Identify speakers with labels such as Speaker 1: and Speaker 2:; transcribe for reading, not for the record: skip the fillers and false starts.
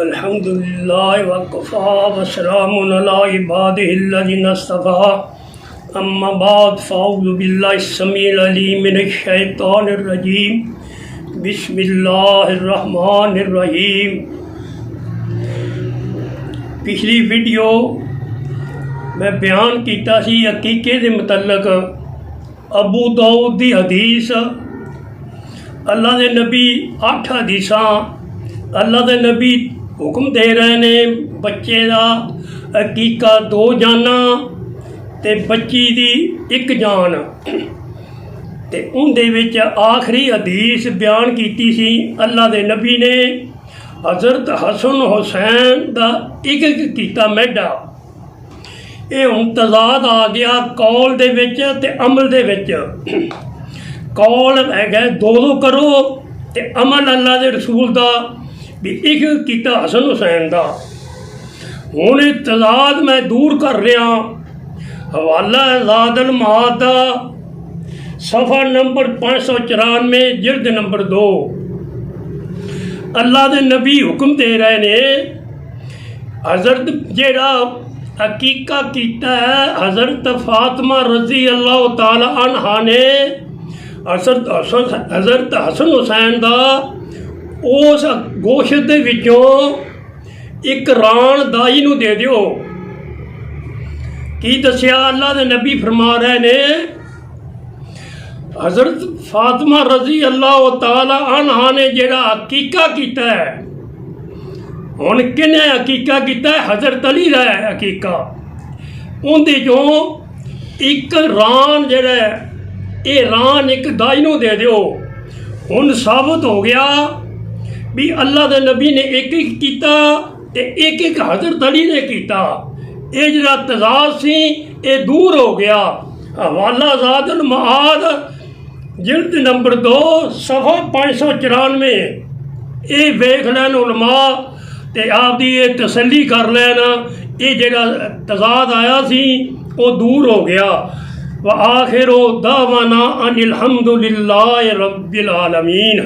Speaker 1: अल्हम्दुलिल्लाह वकफ़ा वस्सलामुन अला इबादिहिल्लज़ीना इस्तफ़ा अम्मा बाद फ़अऊज़ु बिल्लाहि स्समीइल अलीम मिनश शैतानिर रजीम बिस्मिल्लाहिर रहमानिर रहीम। पिछली वीडियो मैं बयान किया सी अकीके के मुतलक अबू दाऊद की हदीस। अल्लाह के नबी 8 हदीसा अल्लाह के नबी हुक्म दे रहे ने बच्चे का अकीका 2 जाना ते बच्ची दी 1 जान। ते उनदे विच आखिरी हदीस बयान की सी अल्लाह के नबी ने हज़रत हसन हुसैन का एक कीता मैडा। ये हुण तज़ाद आ गया कौल दे विच ते अमल दे विच। कौल है 2 करो ते अमल अल्लाह के रसूल का भी 1 कीता हसन हुसैन का। हुण तज़ाद मैं दूर कर रहा। हवाला ज़ादुल मआद दा सफ़ा नंबर 594 जिल्द नंबर 2। अल्लाह के नबी हुक्म दे रहे ने हज़रत जेड़ा अकीका कीता है हज़रत फातिमा रज़ी अल्लाह तआला अन्हा ने हज़रत हसन हुसैन का उस गोश्त दे विचों 1 रान दाई नूं दे दिओ। की दसिया अल्लाह के नबी फरमा रहे ने हज़रत फातिमा रज़ी अल्लाह तआला अन्हा ने जेड़ा अकीका कीता है। हुण किने अकीका कीता है? हज़रत अली दा अकीका। उनदे चों 1 रान जेड़ा ये रान 1 दाई नूं दे दिओ। हुण साबित हो गया भी अल्लाह के नबी ने 1 कीता ते 1 हज़रत अली ने कीता। ये जरा तज़ाद सी ये दूर हो गया। हवाला ज़ादुल मआद जिल्द नंबर 2 सफ़ा 594 ये वेख लैन उलमा ते आपदी ये तसल्ली कर लैन। ये जेड़ा तज़ाद आया सी वो दूर हो गया। व आखिर दावाना अनिल हम्दुलिल्लाहि रब्बिल आलमीन।